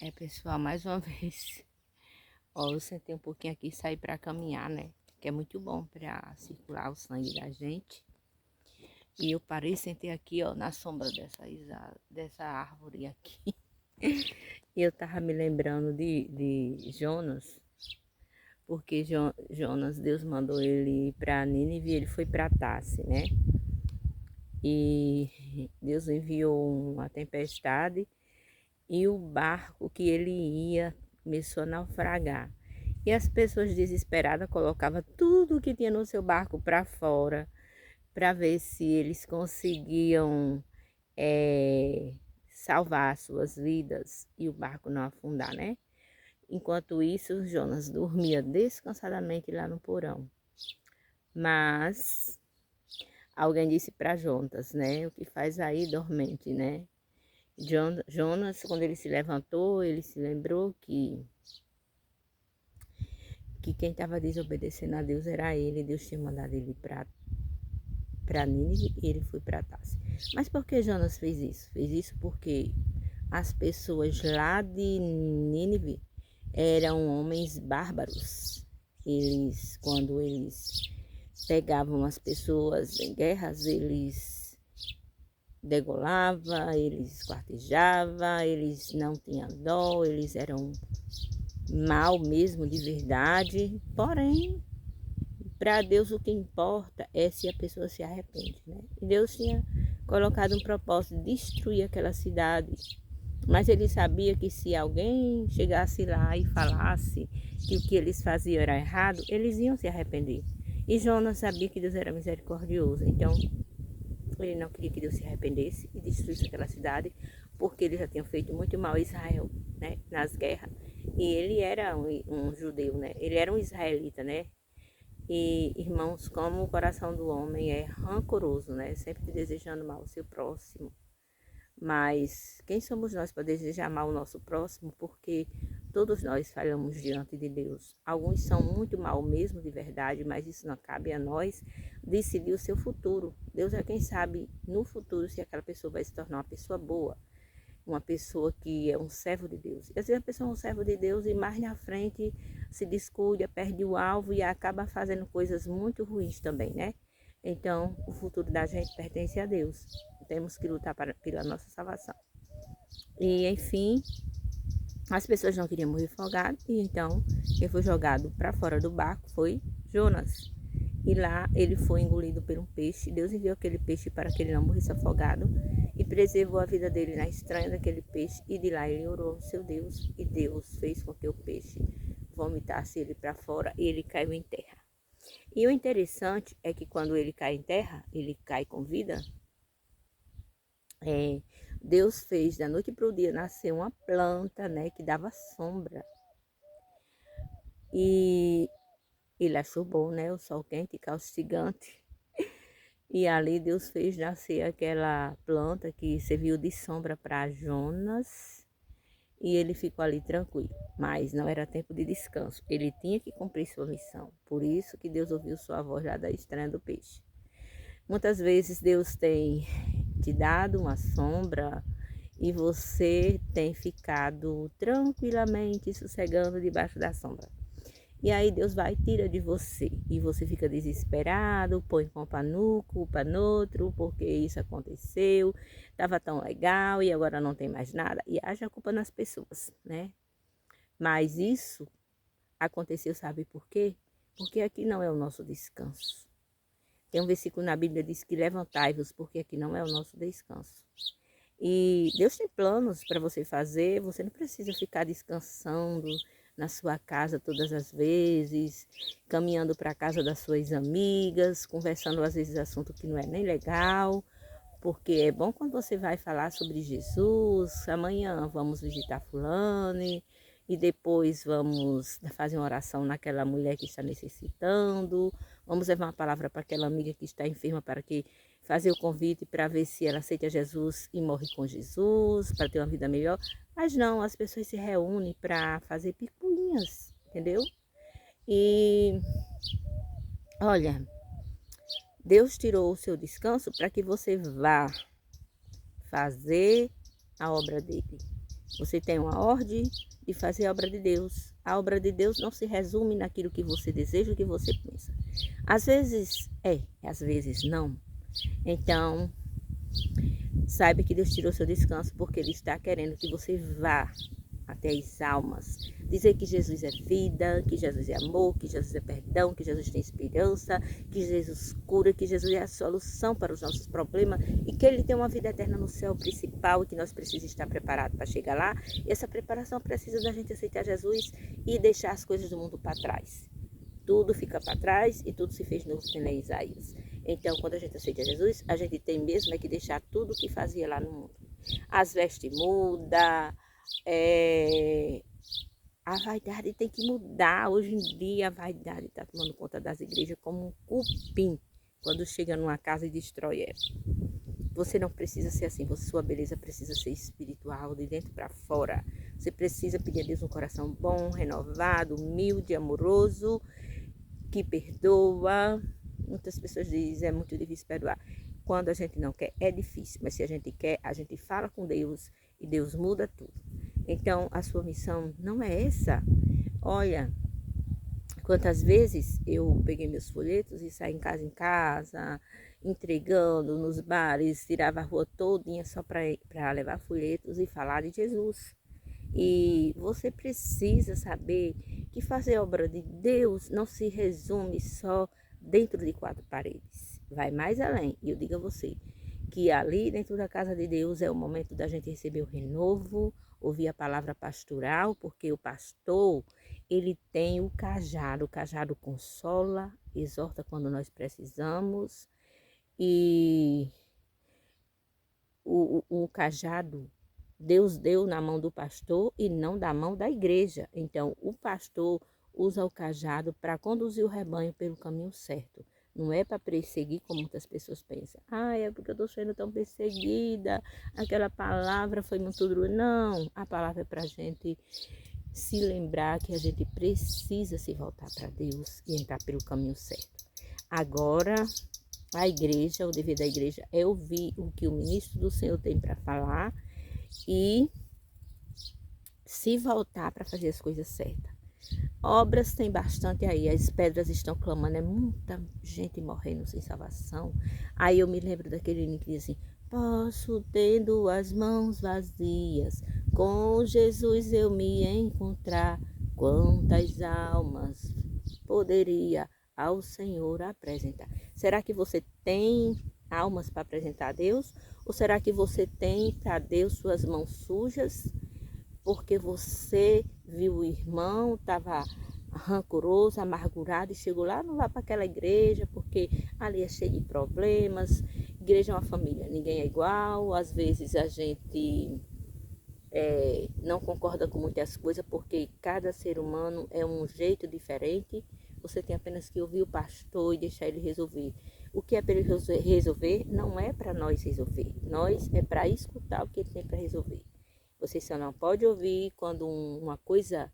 Pessoal, mais uma vez, ó, eu sentei um pouquinho aqui e saí para caminhar, né? Que é muito bom para circular o sangue da gente. E eu parei e sentei aqui, ó, na sombra dessa árvore aqui. E eu tava me lembrando de Jonas, porque Jonas, Deus mandou ele para Nínive e ele foi para Tarse, né? E Deus enviou uma tempestade e o barco que ele ia começou a naufragar. E as pessoas desesperadas colocavam tudo que tinha no seu barco para fora, para ver se eles conseguiam salvar suas vidas e o barco não afundar, né? Enquanto isso, Jonas dormia descansadamente lá no porão. Mas alguém disse para Jonas, né? O que faz aí dormente, né? Jonas, quando ele se levantou, ele se lembrou que quem estava desobedecendo a Deus era ele. Deus tinha mandado ele para Nínive e ele foi para Tarsis. Mas por que Jonas fez isso? Fez isso porque as pessoas lá de Nínive eram homens bárbaros. Quando eles pegavam as pessoas em guerras, eles degolavam, eles esquartejavam, eles não tinham dó, eles eram mal mesmo de verdade. Porém, para Deus o que importa é se a pessoa se arrepende, né? E Deus tinha colocado um propósito de destruir aquela cidade. Mas ele sabia que se alguém chegasse lá e falasse que o que eles faziam era errado, eles iam se arrepender. E Jonas sabia que Deus era misericordioso. Então, ele não queria que Deus se arrependesse e destruísse aquela cidade, porque ele já tinha feito muito mal a Israel, né, nas guerras. E ele era um judeu, né? Ele era um israelita, né? E, irmãos, como o coração do homem é rancoroso, né? Sempre desejando mal ao seu próximo. Mas quem somos nós para desejar mal ao nosso próximo? Porque todos nós falhamos diante de Deus. Alguns são muito mal mesmo, de verdade, mas isso não cabe a nós decidir o seu futuro. Deus é quem sabe no futuro se aquela pessoa vai se tornar uma pessoa boa, uma pessoa que é um servo de Deus. E às vezes a pessoa é um servo de Deus e mais na frente se descuida, perde o alvo e acaba fazendo coisas muito ruins também, né? Então, o futuro da gente pertence a Deus. Temos que lutar pela nossa salvação. E, enfim, as pessoas não queriam morrer afogado, e então quem foi jogado para fora do barco foi Jonas. E lá ele foi engolido por um peixe. Deus enviou aquele peixe para que ele não morresse afogado e preservou a vida dele na estranha daquele peixe. E de lá ele orou ao seu Deus, e Deus fez com que o peixe vomitasse ele para fora e ele caiu em terra. E o interessante é que quando ele cai em terra, ele cai com vida. Deus fez da noite para o dia nascer uma planta, né, que dava sombra. E ele achou bom, né, o sol quente e caustigante. E ali Deus fez nascer aquela planta que serviu de sombra para Jonas. E ele ficou ali tranquilo. Mas não era tempo de descanso. Ele tinha que cumprir sua missão. Por isso que Deus ouviu sua voz lá da estranha do peixe. Muitas vezes Deus tem te dado uma sombra e você tem ficado tranquilamente sossegando debaixo da sombra. E aí Deus vai e tira de você. E você fica desesperado, põe culpa no outro, porque isso aconteceu, estava tão legal e agora não tem mais nada. E haja culpa nas pessoas, né? Mas isso aconteceu, sabe por quê? Porque aqui não é o nosso descanso. Tem um versículo na Bíblia que diz que levantai-vos, porque aqui não é o nosso descanso. E Deus tem planos para você fazer, você não precisa ficar descansando na sua casa todas as vezes, caminhando para a casa das suas amigas, conversando às vezes assunto que não é nem legal, porque é bom quando você vai falar sobre Jesus, amanhã vamos visitar fulano e depois vamos fazer uma oração naquela mulher que está necessitando, vamos levar uma palavra para aquela amiga que está enferma para que fazer o convite para ver se ela aceita Jesus e morre com Jesus, para ter uma vida melhor. Mas não, as pessoas se reúnem para fazer picuinhas, entendeu? E olha, Deus tirou o seu descanso para que você vá fazer a obra dele. Você tem uma ordem de fazer a obra de Deus. A obra de Deus não se resume naquilo que você deseja, o que você pensa. Às vezes às vezes não. Então, saiba que Deus tirou seu descanso porque Ele está querendo que você vá até as almas. Dizer que Jesus é vida, que Jesus é amor, que Jesus é perdão, que Jesus tem esperança, que Jesus cura, que Jesus é a solução para os nossos problemas e que Ele tem uma vida eterna no céu principal e que nós precisamos estar preparados para chegar lá. E essa preparação precisa da gente aceitar Jesus e deixar as coisas do mundo para trás. Tudo fica para trás e tudo se fez novo, como é Isaías. Então, quando a gente aceita Jesus, a gente tem mesmo que deixar tudo o que fazia lá no mundo. As vestes mudam, a vaidade tem que mudar. Hoje em dia a vaidade está tomando conta das igrejas como um cupim, quando chega numa casa e destrói ela. Você não precisa ser assim, sua beleza precisa ser espiritual, de dentro para fora. Você precisa pedir a Deus um coração bom, renovado, humilde, amoroso, que perdoa. Muitas pessoas dizem, é muito difícil perdoar. Quando a gente não quer, é difícil, mas se a gente quer, a gente fala com Deus e Deus muda tudo. Então, a sua missão não é essa. Olha, quantas vezes eu peguei meus folhetos e saí em casa, entregando nos bares, tirava a rua todinha só para levar folhetos e falar de Jesus. E você precisa saber que fazer a obra de Deus não se resume só dentro de quatro paredes. Vai mais além. E eu digo a você que ali dentro da casa de Deus é o momento da gente receber o renovo, ouvir a palavra pastoral, porque o pastor, ele tem o cajado consola, exorta quando nós precisamos, e o cajado Deus deu na mão do pastor e não da mão da igreja. Então, o pastor usa o cajado para conduzir o rebanho pelo caminho certo. Não é para perseguir como muitas pessoas pensam. Ah, é porque eu estou sendo tão perseguida, aquela palavra foi muito dura. Não, a palavra é para a gente se lembrar que a gente precisa se voltar para Deus e entrar pelo caminho certo. Agora, a igreja, o dever da igreja é ouvir o que o ministro do Senhor tem para falar e se voltar para fazer as coisas certas. Obras tem bastante aí, as pedras estão clamando, é muita gente morrendo sem salvação. Aí eu me lembro daquele hino que diz assim: posso tendo as mãos vazias, com Jesus eu me encontrar, quantas almas poderia ao Senhor apresentar. Será que você tem almas para apresentar a Deus? Ou será que você tem para Deus suas mãos sujas? Porque você viu o irmão, estava rancoroso, amargurado e chegou lá, não vai para aquela igreja porque ali é cheio de problemas. Igreja é uma família, ninguém é igual. Às vezes a gente não concorda com muitas coisas porque cada ser humano é um jeito diferente. Você tem apenas que ouvir o pastor e deixar ele resolver. O que é para ele resolver não é para nós resolver. Nós é para escutar o que ele tem para resolver. Você só não pode ouvir quando uma coisa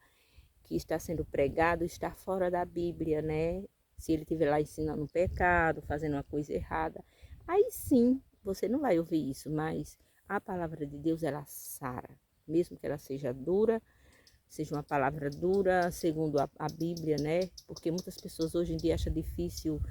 que está sendo pregado está fora da Bíblia, né? Se ele estiver lá ensinando um pecado, fazendo uma coisa errada, aí sim, você não vai ouvir isso, mas a palavra de Deus, ela sara, mesmo que ela seja dura, seja uma palavra dura, segundo a Bíblia, né? Porque muitas pessoas hoje em dia acham difícil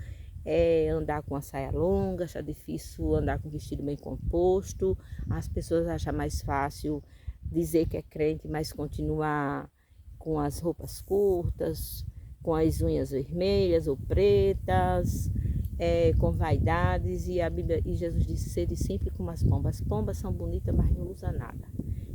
andar com a saia longa, acham difícil andar com vestido bem composto, as pessoas acham mais fácil dizer que é crente, mas continuar com as roupas curtas, com as unhas vermelhas ou pretas, com vaidades, e a Bíblia, e Jesus disse: sede sempre como as pombas. As pombas são bonitas, mas não usam nada.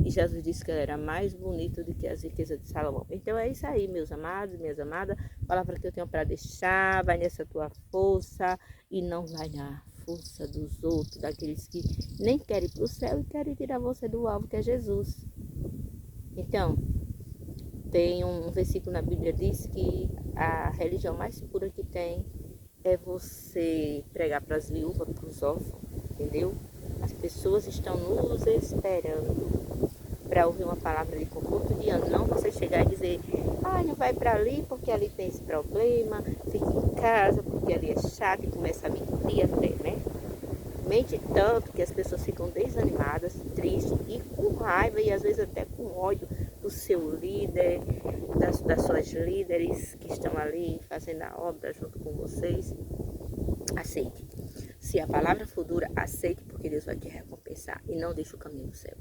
E Jesus disse que ela era mais bonita do que as riquezas de Salomão. Então é isso aí, meus amados, minhas amadas. A palavra que eu tenho para deixar, vai nessa tua força e não vai na força dos outros, daqueles que nem querem ir para o céu e querem tirar você do alvo, que é Jesus. Então, tem um versículo na Bíblia que diz que a religião mais pura que tem é você pregar para as viúvas, para os órfãos, entendeu? As pessoas estão nos esperando para ouvir uma palavra de conforto de ânimo. Não você chegar e dizer: ah, não vai para ali porque ali tem esse problema, fica em casa porque ali é chato, e começa a mentir até, né? mente tanto que as pessoas ficam desanimadas, tristes e com raiva e às vezes até com ódio do seu líder, das suas líderes que estão ali fazendo a obra junto com vocês. Aceite. Se a palavra for dura, aceite, porque Deus vai te recompensar e não deixe o caminho do céu.